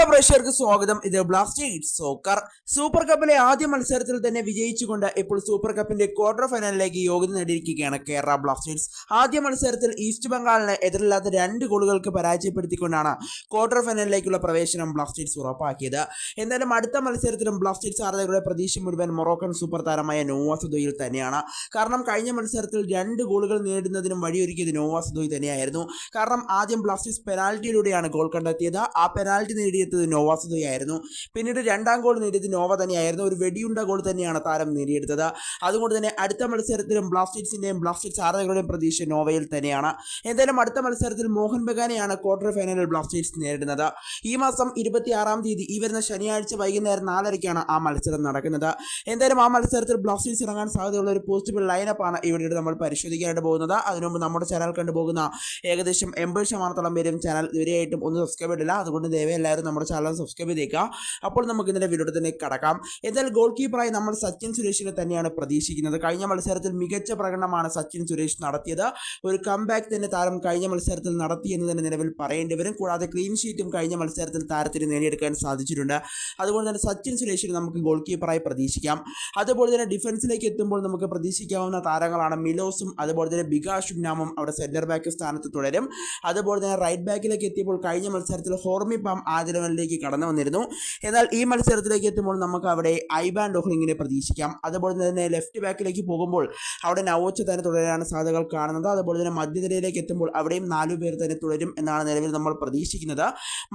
പ്രേക്ഷകർക്ക് സ്വാഗതം. ഇത് ബ്ലാസ്റ്റേഴ്സ് സോക്കർ സൂപ്പർ കപ്പിലെ ആദ്യ മത്സരത്തിൽ തന്നെ വിജയിച്ചുകൊണ്ട് ഇപ്പോൾ സൂപ്പർ കപ്പിന്റെ ക്വാർട്ടർ ഫൈനലിലേക്ക് യോഗ്യത നേടിയിരിക്കുകയാണ് കേരള ബ്ലാസ്റ്റേഴ്സ്. ആദ്യ മത്സരത്തിൽ ഈസ്റ്റ് ബംഗാളിനെ എതിരില്ലാത്ത 2 ഗോളുകൾക്ക് പരാജയപ്പെടുത്തിക്കൊണ്ടാണ് ക്വാർട്ടർ ഫൈനലിലേക്കുള്ള പ്രവേശനം ബ്ലാസ്റ്റേഴ്സ് ഉറപ്പാക്കിയത്. എന്നാലും അടുത്ത മത്സരത്തിലും ബ്ലാസ്റ്റേഴ്സ് ആരാധകരുടെ പ്രതീക്ഷ മുഴുവൻ മൊറോക്കൻ സൂപ്പർ താരമായ നോവ സദോയിൽ തന്നെയാണ്. കാരണം കഴിഞ്ഞ മത്സരത്തിൽ 2 ഗോളുകൾ നേടുന്നതിനും വഴിയൊരുക്കിയത് നോവ സദോയ് തന്നെയായിരുന്നു. കാരണം ആദ്യം ബ്ലാസ്റ്റേഴ്സ് പെനാൽറ്റിയിലൂടെയാണ് ഗോൾ കണ്ടെത്തിയത്. ആ പെനാൽറ്റി നേടിയത് നോവ സദോയ് ആയിരുന്നു. പിന്നീട് 2ാം ഗോൾ നേടിയത് നോവ തന്നെയായിരുന്നു. ഒരു വെടിയുണ്ട ഗോൾ തന്നെയാണ് താരം നേടിയെടുത്തത്. അതുകൊണ്ട് തന്നെ അടുത്ത മത്സരത്തിലും ബ്ലാസ്റ്റേഴ്സ് ആരാധകരുടെയും പ്രതീക്ഷ നോവയിൽ തന്നെയാണ്. എന്തായാലും അടുത്ത മത്സരത്തിൽ മോഹൻ ബഗാനെയാണ് ക്വാർട്ടർ ഫൈനലിൽ ബ്ലാസ്റ്റേഴ്സ് നേരിടുന്നത്. ഈ മാസം 26-ാം തീയതി ഈ വരുന്ന ശനിയാഴ്ച വൈകുന്നേരം 4:30-ക്കാണ് ആ മത്സരം നടക്കുന്നത്. എന്തായാലും ആ മത്സരത്തിൽ ബ്ലാസ്റ്റേഴ്സ് ഇറങ്ങാൻ സാധ്യതയുള്ള ഒരു പോസിബിൾ ലൈനപ്പാണ് ഇവിടെ നമ്മൾ പരിശോധിക്കാനായിട്ട് പോകുന്നത്. അതിനുമുമ്പ് നമ്മുടെ ചാനൽ കണ്ടുപോകുന്ന ഏകദേശം 80% പേരും ചാനൽ ഇതുവരെയായിട്ടും ഒന്ന് സബ്സ്ക്രൈബ് ചെയ്തില്ല. അതുകൊണ്ട് ദയവായി എല്ലാവരും നമ്മുടെ ചാനൽ സബ്സ്ക്രൈബ് ചെയ്തേക്കുക. അപ്പോൾ നമുക്ക് ഇതിൻ്റെ വീഡിയോ തന്നെ കടക്കാം. എന്നാൽ ഗോൾ കീപ്പറായി നമ്മൾ സച്ചിൻ സുരേഷിനെ തന്നെയാണ് പ്രതീക്ഷിക്കുന്നത്. കഴിഞ്ഞ മത്സരത്തിൽ മികച്ച പ്രകടനമാണ് സച്ചിൻ സുരേഷ് നടത്തിയത്. ഒരു കംബാക്ക് തന്നെ താരം കഴിഞ്ഞ മത്സരത്തിൽ നടത്തി എന്ന് തന്നെ നിലവിൽ പറയേണ്ടി വരും. കൂടാതെ ക്ലീൻ ഷീറ്റും കഴിഞ്ഞ മത്സരത്തിൽ താരത്തിന് നേടിയെടുക്കാൻ സാധിച്ചിട്ടുണ്ട്. അതുകൊണ്ട് തന്നെ സച്ചിൻ സുരേഷിനെ നമുക്ക് ഗോൾ കീപ്പറായി പ്രതീക്ഷിക്കാം. അതുപോലെ തന്നെ ഡിഫൻസിലേക്ക് എത്തുമ്പോൾ നമുക്ക് പ്രതീക്ഷിക്കാവുന്ന താരങ്ങളാണ് മിലോസും അതുപോലെ തന്നെ ബികാഷും നാമും അവിടെ സെന്റർ ബാക്ക് സ്ഥാനത്ത് തുടരും. അതുപോലെ തന്നെ റൈറ്റ് ബാക്കിലേക്ക് എത്തിയപ്പോൾ കഴിഞ്ഞ മത്സരത്തിൽ ഹോർമി പാം ആദ്യ ലെവലിലേക്ക് കടന്നു വന്നിരുന്നു. എന്നാൽ ഈ മത്സരത്തിലേക്ക് എത്തുമ്പോൾ നമുക്ക് അവിടെ ഐബാൻ ഡോഹ്ലിങ്ങിനെ പ്രതീക്ഷിക്കാം. അതുപോലെ തന്നെ ലെഫ്റ്റ് ബാക്കിലേക്ക് പോകുമ്പോൾ അവിടെ നവോച്ച തന്നെ തുടരാനാണ് സാധ്യതകൾ കാണുന്നത്. അതുപോലെ തന്നെ മധ്യനിരയിലേക്ക് എത്തുമ്പോൾ അവിടെയും 4 പേർ തന്നെ തുടരും എന്നാണ് നിലവിൽ നമ്മൾ പ്രതീക്ഷിക്കുന്നത്.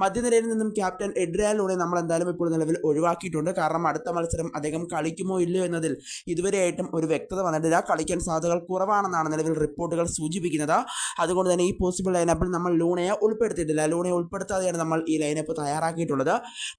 മധ്യനിരയിൽ നിന്നും ക്യാപ്റ്റൻ എഡ്രിയാലൂടെ നമ്മൾ എന്തായാലും ഇപ്പോൾ നിലവിൽ ഒഴിവാക്കിയിട്ടുണ്ട്. കാരണം അടുത്ത മത്സരം അദ്ദേഹം കളിക്കുമോ ഇല്ലയോ എന്നതിൽ ഇതുവരെയായിട്ടും ഒരു വ്യക്തത വന്നിട്ടില്ല. കളിക്കാൻ സാധ്യതകൾ കുറവാണെന്നാണ് നിലവിൽ റിപ്പോർട്ടുകൾ സൂചിപ്പിക്കുന്നത്. അതുകൊണ്ട് തന്നെ ഈ പോസിബിൾ ലൈനപ്പിൽ നമ്മൾ ലൂണയെ ഉൾപ്പെടുത്തിയിട്ടില്ല. ലൂണയെ ഉൾപ്പെടുത്താതെയാണ് നമ്മൾ ഈ ലൈനപ്പ് തയ്യാറാക്കിയിട്ടുള്ളത്.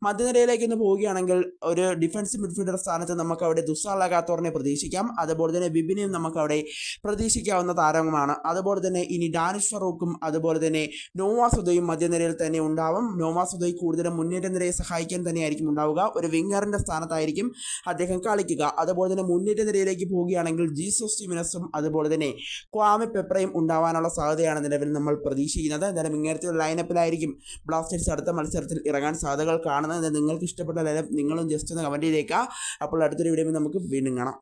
മധ്യനിരയിലേക്ക് ഒന്ന് പോവുകയാണെങ്കിൽ ഒരു ഡിഫൻസീവ് മിഡ്ഫീൽഡർ സ്ഥാനത്ത് നമുക്ക് അവിടെ ദുസാ ലഗാത്തോറിനെ പ്രതീക്ഷിക്കാം. അതുപോലെ തന്നെ ബിബിനെയും നമുക്ക് അവിടെ പ്രതീക്ഷിക്കാവുന്ന താരവുമാണ്. അതുപോലെ തന്നെ ഇനി ഡാനിഷ് ഫറൂഖും അതുപോലെ തന്നെ നോവ സദോയും മധ്യനിരയിൽ തന്നെ ഉണ്ടാവും. നോവ സദോയ് കൂടുതലും മുന്നേറ്റ നിരയെ സഹായിക്കാൻ തന്നെയായിരിക്കും ഉണ്ടാവുക. ഒരു വിങ്ങറിന്റെ സ്ഥാനത്തായിരിക്കും അദ്ദേഹം കളിക്കുക. അതുപോലെ തന്നെ മുന്നേറ്റ നിരയിലേക്ക് പോവുകയാണെങ്കിൽ ജീസസ് ജിമിനസും അതുപോലെ തന്നെ ക്വാമെ പെപ്രയും ഉണ്ടാവാനുള്ള സാധ്യതയാണ് നിലവിൽ നമ്മൾ പ്രതീക്ഷിക്കുന്നത്. എന്തായാലും ഇങ്ങനത്തെ ഒരു ലൈനപ്പിലായിരിക്കും ബ്ലാസ്റ്റേഴ്സ് അടുത്ത മത്സരത്തിൽ ഇറങ്ങാൻ സാധ്യതകൾ കാണുന്നത്. നിങ്ങൾക്ക് ഇഷ്ടപ്പെട്ട ലൈനപ്പ് നിങ്ങളും ജസ്റ്റ് ഒന്ന് കമൻറ്റ് ചെയ്തേക്കുക. അപ്പോൾ അടുത്തൊരു വീഡിയോയിൽ നമുക്ക് വീണ്ടും കാണാം.